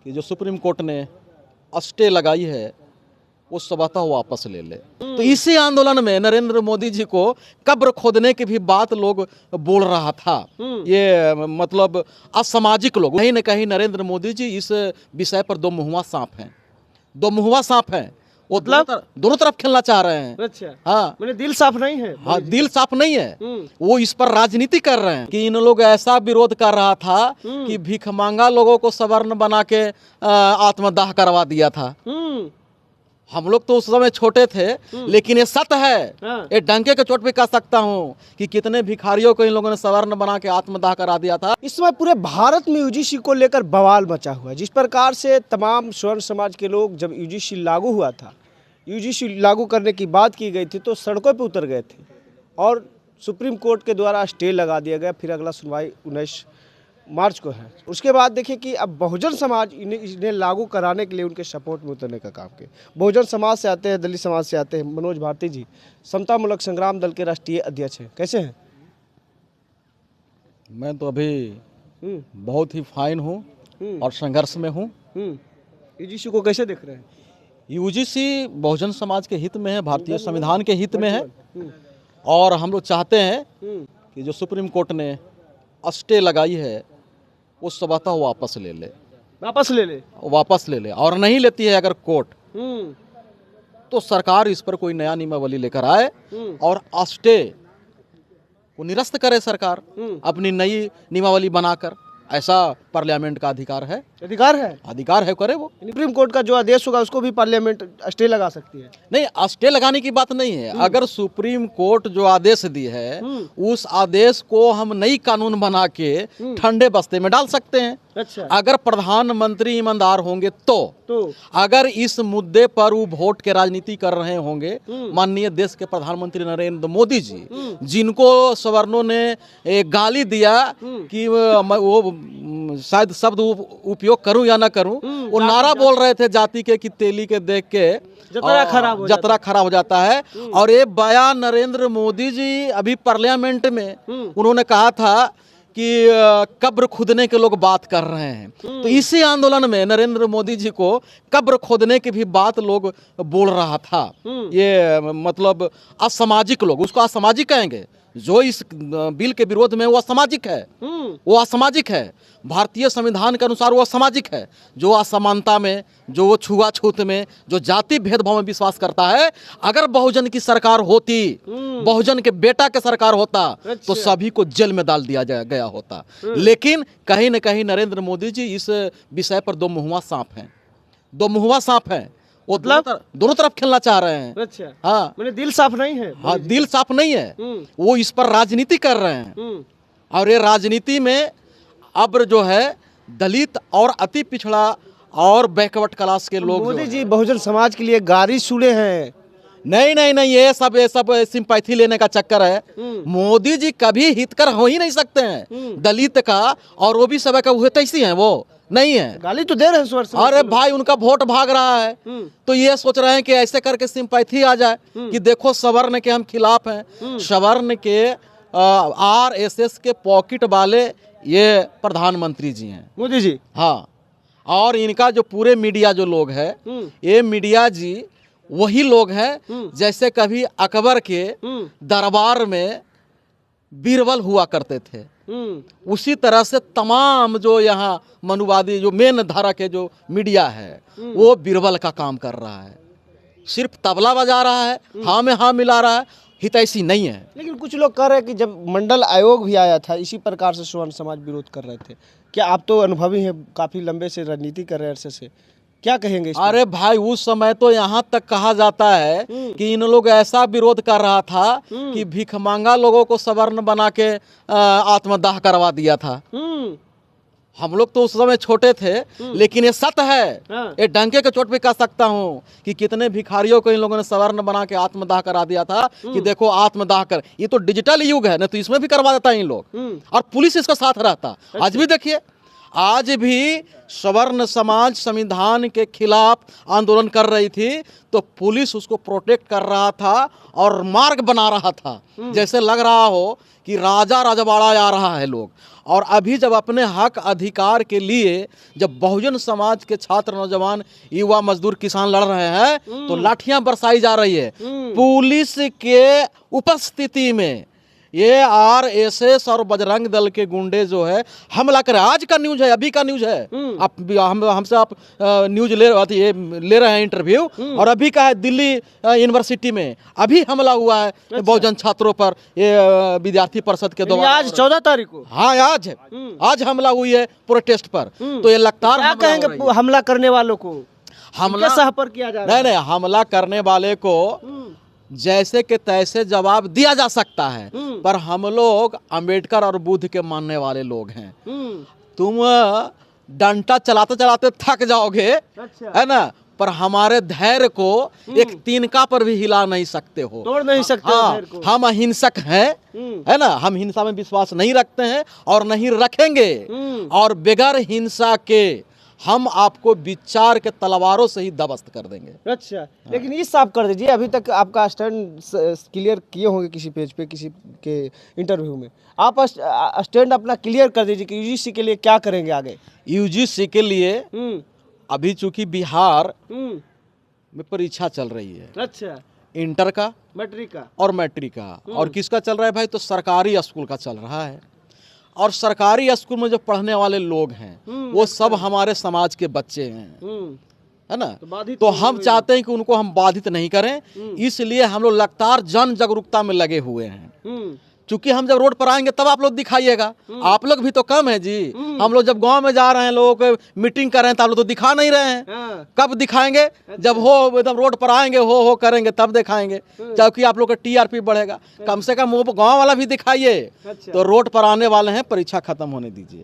कि जो supreme court ने स्टे लगाई है वो स्वतः वापस ले ले। तो इसी आंदोलन में नरेंद्र मोदी जी को कब्र खोदने की भी बात लोग बोल रहा था। ये मतलब असामाजिक लोग, कहीं न कहीं नरेंद्र मोदी जी इस विषय पर दो मुहुआ सांप हैं, दो मुहुआ सांप हैं। वो दोनों तरफ खेलना चाह रहे हैं। अच्छा, हाँ, मैंने दिल साफ नहीं है। हाँ, दिल साफ नहीं है। वो इस पर राजनीति कर रहे हैं कि इन लोग ऐसा विरोध कर रहा था कि भीख मांगा लोगों को सवर्ण बना के आत्मदाह करवा दिया था। हम लोग तो उस समय छोटे थे, लेकिन ये सत्य है। ये डंके के चोट पे कह सकता हूँ कि कितने भिखारियों को इन लोगों ने सवर्ण बना के आत्मदाह करा दिया था। इस समय पूरे भारत में यूजीसी को लेकर बवाल मचा हुआ है। जिस प्रकार से तमाम स्वर्ण समाज के लोग, जब यूजीसी लागू हुआ था, यूजीसी लागू करने की बात की गई थी, तो सड़कों पे उतर गए थे और सुप्रीम कोर्ट के द्वारा स्टे लगा दिया गया। फिर अगला सुनवाई 19 मार्च को है। उसके बाद देखिए कि अब बहुजन समाज इन्हें लागू कराने के लिए उनके सपोर्ट में उतरने का काम किया। बहुजन समाज से आते हैं, दलित समाज से आते हैं। मनोज भारती जी समतामूलक संग्राम दल के राष्ट्रीय अध्यक्ष हैं, कैसे हैं? मैं तो अभी बहुत ही फाइन हूँ और संघर्ष में हूँ। यूजीसी को कैसे देख रहे हैं? यूजीसी बहुजन समाज के हित में है, भारतीय संविधान के हित में है, और हम लोग चाहते हैं कि जो सुप्रीम कोर्ट ने स्टे लगाई है वो स्वतः वापस ले ले। वापस ले ले, और नहीं लेती है अगर कोर्ट, तो सरकार इस पर कोई नया नियमावली लेकर आए और स्टे को निरस्त करे सरकार अपनी नई नियमावली बनाकर। ऐसा पार्लियामेंट का अधिकार है करे वो। सुप्रीम कोर्ट का जो आदेश होगा उसको भी पार्लियामेंट स्टे लगा सकती है? नहीं, स्टे लगाने की बात नहीं है। अगर सुप्रीम कोर्ट जो आदेश दी है उस आदेश को हम नई कानून बना के ठंडे बस्ते में डाल सकते हैं। अच्छा, अगर प्रधानमंत्री ईमानदार होंगे तो अगर इस मुद्दे पर वो वोट के राजनीति कर रहे होंगे, माननीय देश के प्रधानमंत्री नरेंद्र मोदी जी, जिनको सवर्णों ने गाली दिया कि वो शायद शब्द उपयोग करूं या ना करूं, वो नारा बोल रहे थे जाति के कि तेली के देख के जतरा खराब हो जाता है। और ये बयान नरेंद्र मोदी जी अभी पार्लियामेंट में उन्होंने कहा था कि कब्र खोदने के लोग बात कर रहे हैं। तो इसी आंदोलन में नरेंद्र मोदी जी को कब्र खोदने की भी बात लोग बोल रहा था। ये मतलब असामाजिक लोग, उसको असामाजिक कहेंगे। जो इस बिल के विरोध में वो असामाजिक है, वो असामाजिक है। भारतीय संविधान के अनुसार वो असामाजिक है। जो असमानता में, जो वो छुआछूत में, जो जाति भेदभाव में विश्वास करता है। अगर बहुजन की सरकार होती, बहुजन के बेटा के सरकार होता, तो सभी को जेल में डाल दिया गया होता। लेकिन कहीं न कहीं नरेंद्र मोदी जी इस विषय पर दो मुहुआ सांप हैं, दो मुहुआ सांप हैं। वो दोनों तरफ खेलना चाह रहे हैं। अच्छा, हाँ, मैंने दिल साफ नहीं है। हाँ, दिल साफ नहीं है। वो इस पर राजनीति कर रहे हैं। और ये राजनीति में अब जो है दलित और अति पिछड़ा और बैकवर्ड क्लास के लोग, मोदी जी बहुजन समाज के लिए गाड़ी सूले हैं। नहीं, ये सब सिंपैथी लेने का चक्कर है। मोदी जी कभी हितकर हो ही नहीं सकते हैं दलित का और ओबीसी सभा का। वो तैसी हैं, वो नहीं है। गाली तो दे रहे हैं। अरे भाई, उनका वोट भाग रहा है, तो ये सोच रहे हैं कि ऐसे करके सिंपैथी आ जाए कि देखो सवर्ण के हम खिलाफ हैं। सवर्ण के RSS के पॉकेट वाले ये प्रधानमंत्री जी हैं, मोदी जी। हाँ, और इनका जो पूरे मीडिया जो लोग है, ये मीडिया जी वही लोग हैं जैसे कभी अकबर के दरबार में बीरबल हुआ करते थे। उसी तरह से तमाम जो यहाँ मनुवादी जो मेन धारा के जो मीडिया है वो बीरबल का काम कर रहा है। सिर्फ तबला बजा रहा है, हाँ में हाँ मिला रहा है, हितैषी नहीं है। लेकिन कुछ लोग कह रहे हैं कि जब मंडल आयोग भी आया था इसी प्रकार से स्वर्ण समाज विरोध कर रहे थे। क्या आप तो अनुभवी हैं, काफी लंबे से राजनीति कर रहे हैं अरसे से, क्या कहेंगे? अरे भाई, उस समय तो यहाँ तक कहा जाता है कि इन लोग ऐसा विरोध कर रहा था कि भीख मांगा लोगों को सवर्ण बना के आत्मदाह करवा दिया था। हम लोग तो उस समय छोटे थे, लेकिन ये सत्य है। ये डंके के चोट पे कह सकता हूँ कि कितने भिखारियों को इन लोगों ने सवर्ण बना के आत्मदाह करा दिया था कि देखो आत्मदाह कर। ये तो डिजिटल युग है ना, तो इसमें भी करवा देता है इन लोग, और पुलिस इसका साथ रहता। आज भी देखिए, आज भी सवर्ण समाज संविधान के खिलाफ आंदोलन कर रही थी तो पुलिस उसको प्रोटेक्ट कर रहा था और मार्ग बना रहा था, जैसे लग रहा हो कि राजा राजवाड़ा आ रहा है लोग। और अभी जब अपने हक अधिकार के लिए जब बहुजन समाज के छात्र, नौजवान, युवा, मजदूर, किसान लड़ रहे हैं तो लाठियां बरसाई जा रही है। पुलिस के उपस्थिति में ये आरएसएस और बजरंग दल के गुंडे जो है हमला करे। आज का न्यूज है, अभी का न्यूज है। आप हमसे आप न्यूज ले रहे हैं इंटरव्यू, और अभी का है दिल्ली यूनिवर्सिटी में अभी हमला हुआ है बहुजन छात्रों पर, ये विद्यार्थी परिषद के द्वारा। आज 14 तारीख को, हाँ आज है, आज हमला हुई है प्रोटेस्ट पर। तो ये लगातार क्या कहेंगे हमला करने वालों को? हमला सह पर किया जा रहा है? नहीं, हमला करने वाले को जैसे के तैसे जवाब दिया जा सकता है, पर हम लोग अंबेडकर और बुद्ध के मानने वाले लोग हैं। तुम डंडा चलाते चलाते थक जाओगे, है ना, पर हमारे धैर्य को एक तिनका पर भी हिला नहीं सकते हो, तोड़ नहीं सकते हो धैर्य को। हम अहिंसक हैं, है ना, हम हिंसा में विश्वास नहीं रखते हैं और नहीं रखेंगे, और बगैर हिंसा के हम आपको विचार के तलवारों से ही ध्वस्त कर देंगे। अच्छा, लेकिन ये साफ कर दीजिए, अभी तक आपका स्टैंड क्लियर किए होंगे किसी पेज पे, किसी के इंटरव्यू में। आप स्टैंड अपना क्लियर कर दीजिए कि यूजीसी के लिए क्या करेंगे आगे। यूजीसी के लिए अभी चूंकि बिहार में परीक्षा चल रही है, अच्छा, इंटर का, मैट्रिक का और मैट्रिक का, और किसका चल रहा है भाई, तो सरकारी स्कूल का चल रहा है। और सरकारी स्कूल में जो पढ़ने वाले लोग हैं वो सब हमारे समाज के बच्चे हैं, है ना, तो हम चाहते हैं कि उनको हम बाधित नहीं करें, इसलिए हम लोग लगातार जन जागरूकता में लगे हुए हैं। क्योंकि हम जब रोड पर आएंगे तब आप लोग दिखाइएगा, आप लोग भी तो कम है जी। हम लोग जब गांव में जा रहे हैं, लोगों को मीटिंग कर रहे हैं, तो आप लोग तो दिखा नहीं रहे हैं। कब दिखाएंगे? जब हो एकदम रोड पर आएंगे, हो करेंगे, तब दिखाएंगे, क्योंकि आप लोग का टीआरपी बढ़ेगा। कम से कम वो गांव वाला भी दिखाइए। तो रोड पर आने वाले हैं, परीक्षा खत्म होने दीजिए।